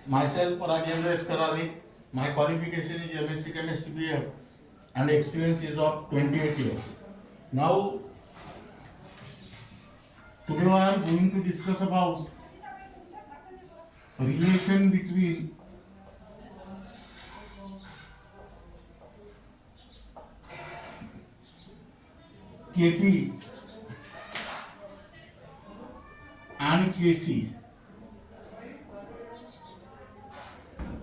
Myself, Rajendra Eskarali. My qualification is MSc Chemistry B.Ed and experience is of 28 years. Now, today I am going to discuss about relation between Kp and Kc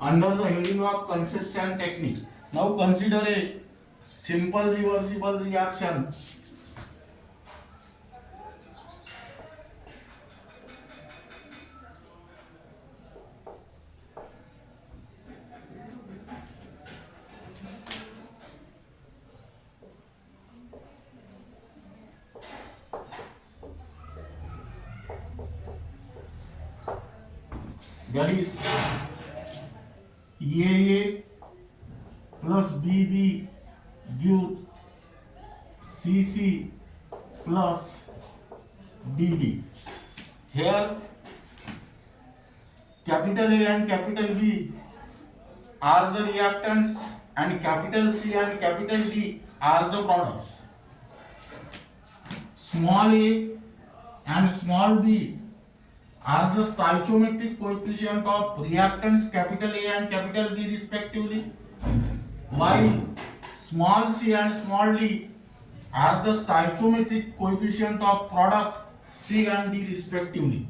under the heading of concepts and techniques. Now consider a simple reversible reaction that is AA plus BB gives CC plus DD. Here capital A and capital B are the reactants and capital C and capital D are the products. Small a and small b are the stoichiometric coefficient of reactants capital A and capital B respectively, while small c and small d are the stoichiometric coefficient of product C and D respectively.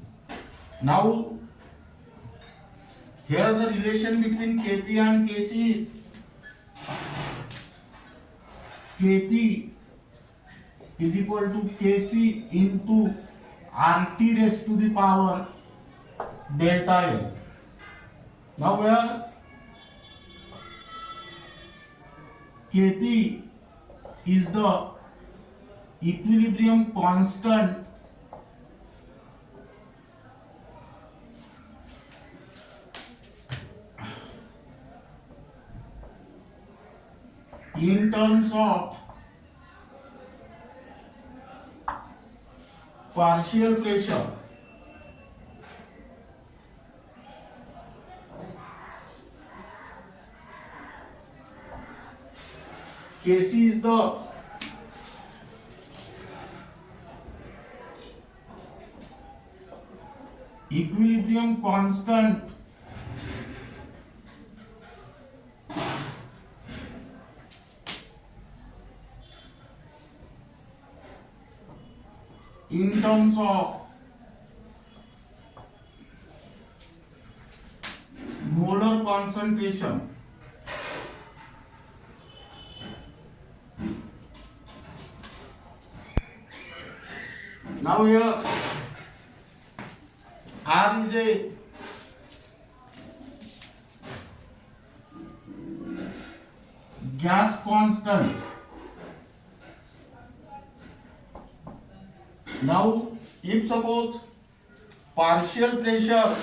Now, here the relation between Kp and Kc is Kp is equal to Kc into RT raised to the power delta L. Now where Kp is the equilibrium constant in terms of partial pressure Kc is the equilibrium constant in terms of molar concentration. Now here R is a gas constant. Now if suppose partial pressure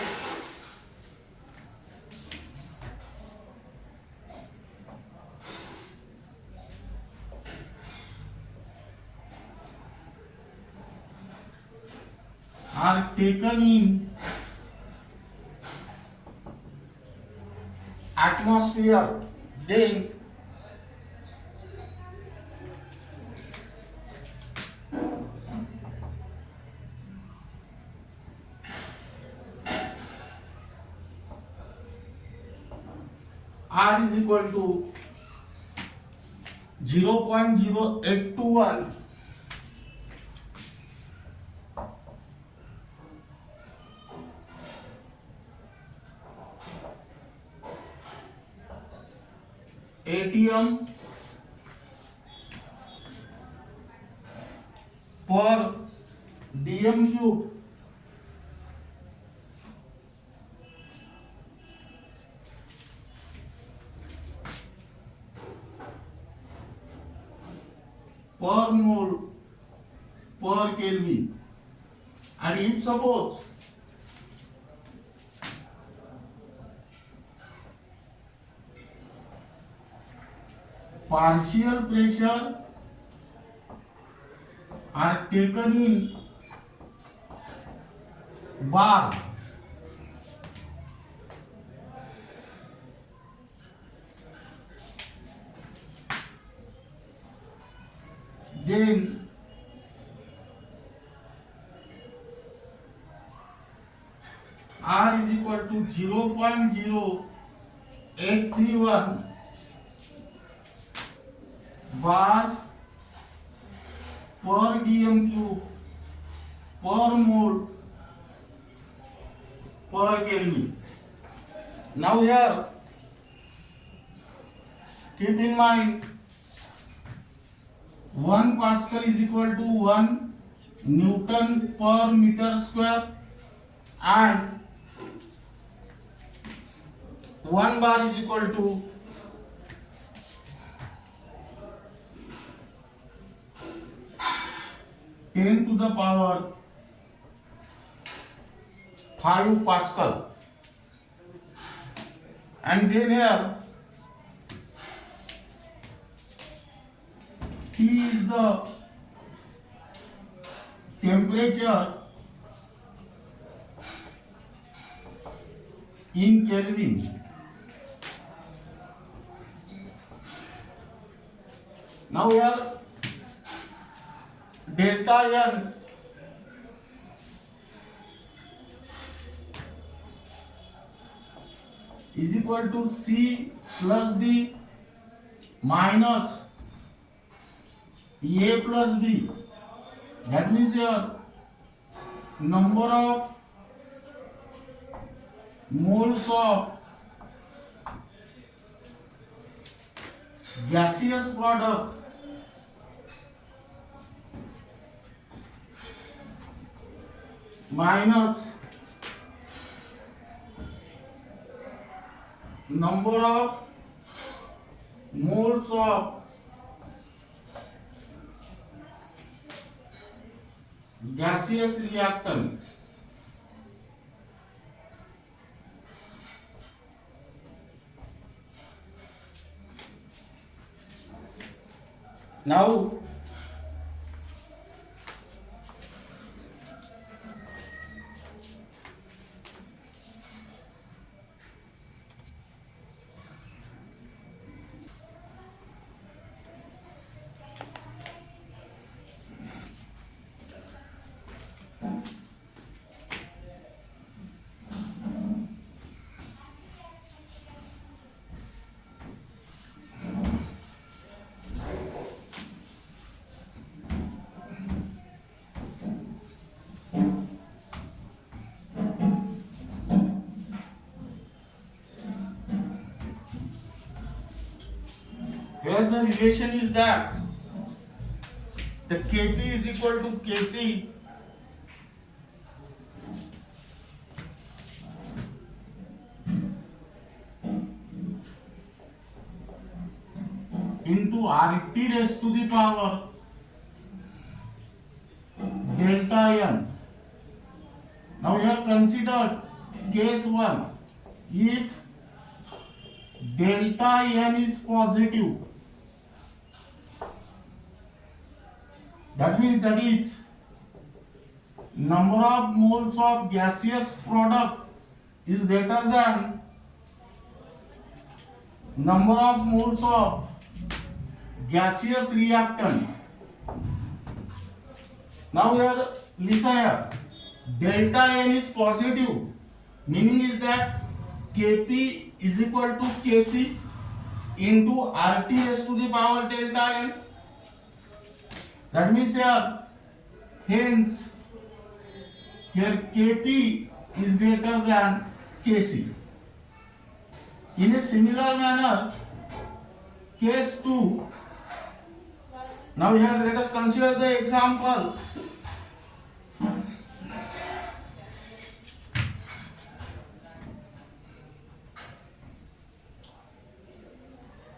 are taken in atmosphere, then R is equal to 0.0821 ATM per dm cube per mole per Kelvin. And if suppose partial pressure are taken in bar, then R is equal to 0.0831 bar per dm cube per mole per Kelvin. Now here keep in mind 1 Pascal is equal to 1 Newton per meter square and 1 bar is equal to 10 to the power 5 Pascal. And then here T is the temperature in Kelvin. Now here delta N is equal to C plus D minus A plus B. That means here number of moles of gaseous product minus number of moles of gaseous reactant. Now here the relation is that the Kp is equal to Kc into RT raised to the power delta N. Now here consider case 1. If delta N is positive, that means that is number of moles of gaseous product is greater than number of moles of gaseous reactant. Now here listen here, delta N is positive, meaning is that Kp is equal to Kc into RT raised to the power delta N. That means here, hence here Kp is greater than Kc. In a similar manner, case 2. Now here let us consider the example.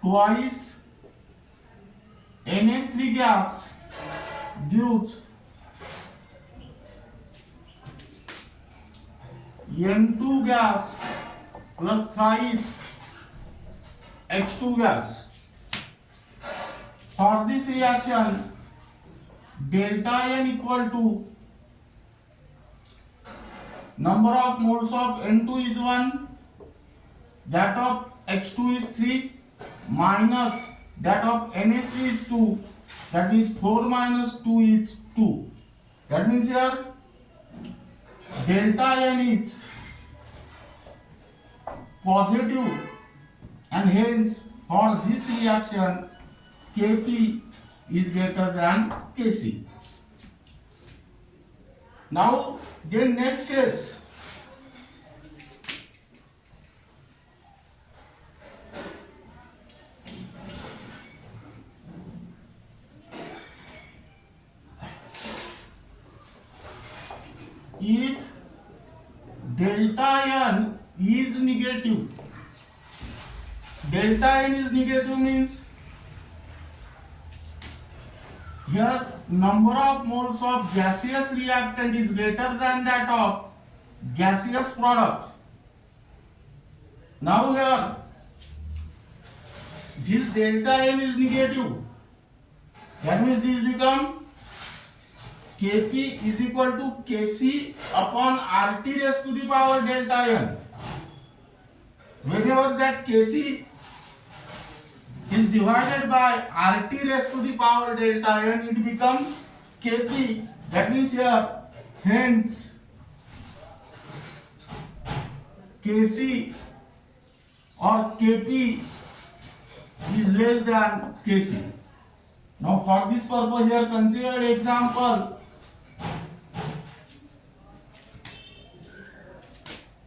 Twice NH3 gas gives N2 gas plus thrice H2 gas. For this reaction, delta N equal to number of moles of N2 is 1, that of H2 is 3, minus that of NH3 is 2, That means 4 minus 2 is 2. That means here delta n is positive, and hence for this reaction Kp is greater than Kc. Now then next case, if delta n is negative, delta n is negative means here number of moles of gaseous reactant is greater than that of gaseous product. Now here this delta n is negative, that means this become Kp is equal to Kc upon Rt raised to the power delta n. Whenever that Kc is divided by Rt raised to the power delta n, it becomes Kp. That means here, hence Kc or Kp is less than Kc. Now for this purpose here, consider example.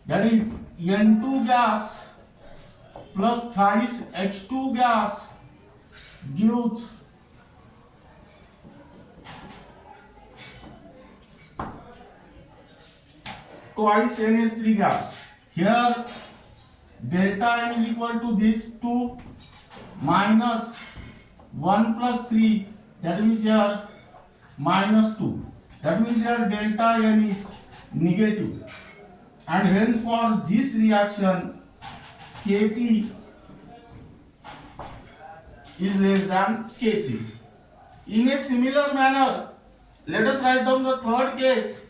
That is N2 gas plus thrice H2 gas gives twice NH3 gas. Here delta n is equal to this 2 minus 1 plus 3, that means here minus 2. That means here delta n is negative. And hence for this reaction Kp is less than Kc. In a similar manner, let us write down the third case.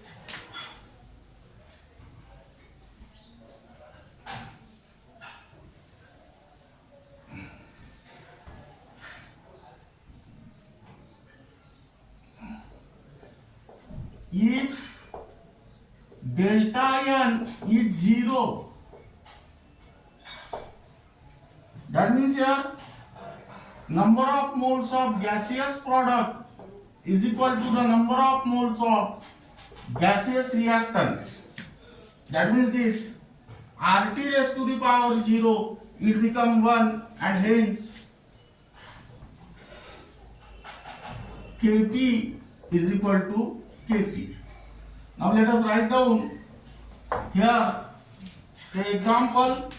If delta n is 0, that means here number of moles of gaseous product is equal to the number of moles of gaseous reactant. That means this Rt raised to the power 0, it becomes 1, and hence Kp is equal to Kc. Now let us write down here the example.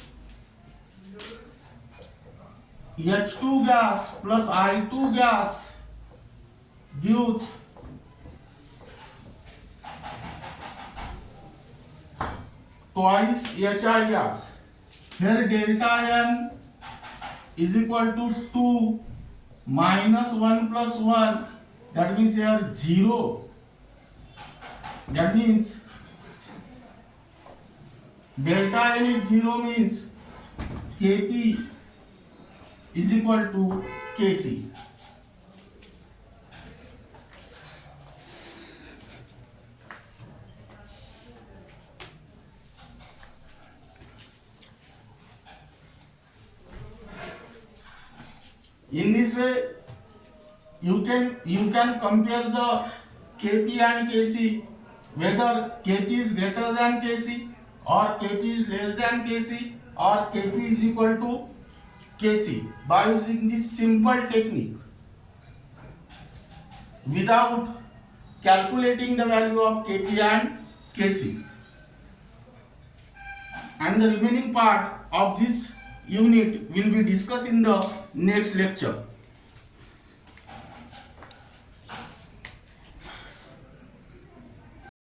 H2 gas plus I2 gas gives twice HI gas. Here delta n is equal to 2 minus 1 plus 1, that means here 0. That means delta n is 0 means Kp is equal to Kc. In this way, you can compare the Kp and Kc, whether Kp is greater than Kc or Kp is less than Kc or Kp is equal to Kc by using this simple technique without calculating the value of Kp and Kc. And the remaining part of this unit will be discussed in the next lecture.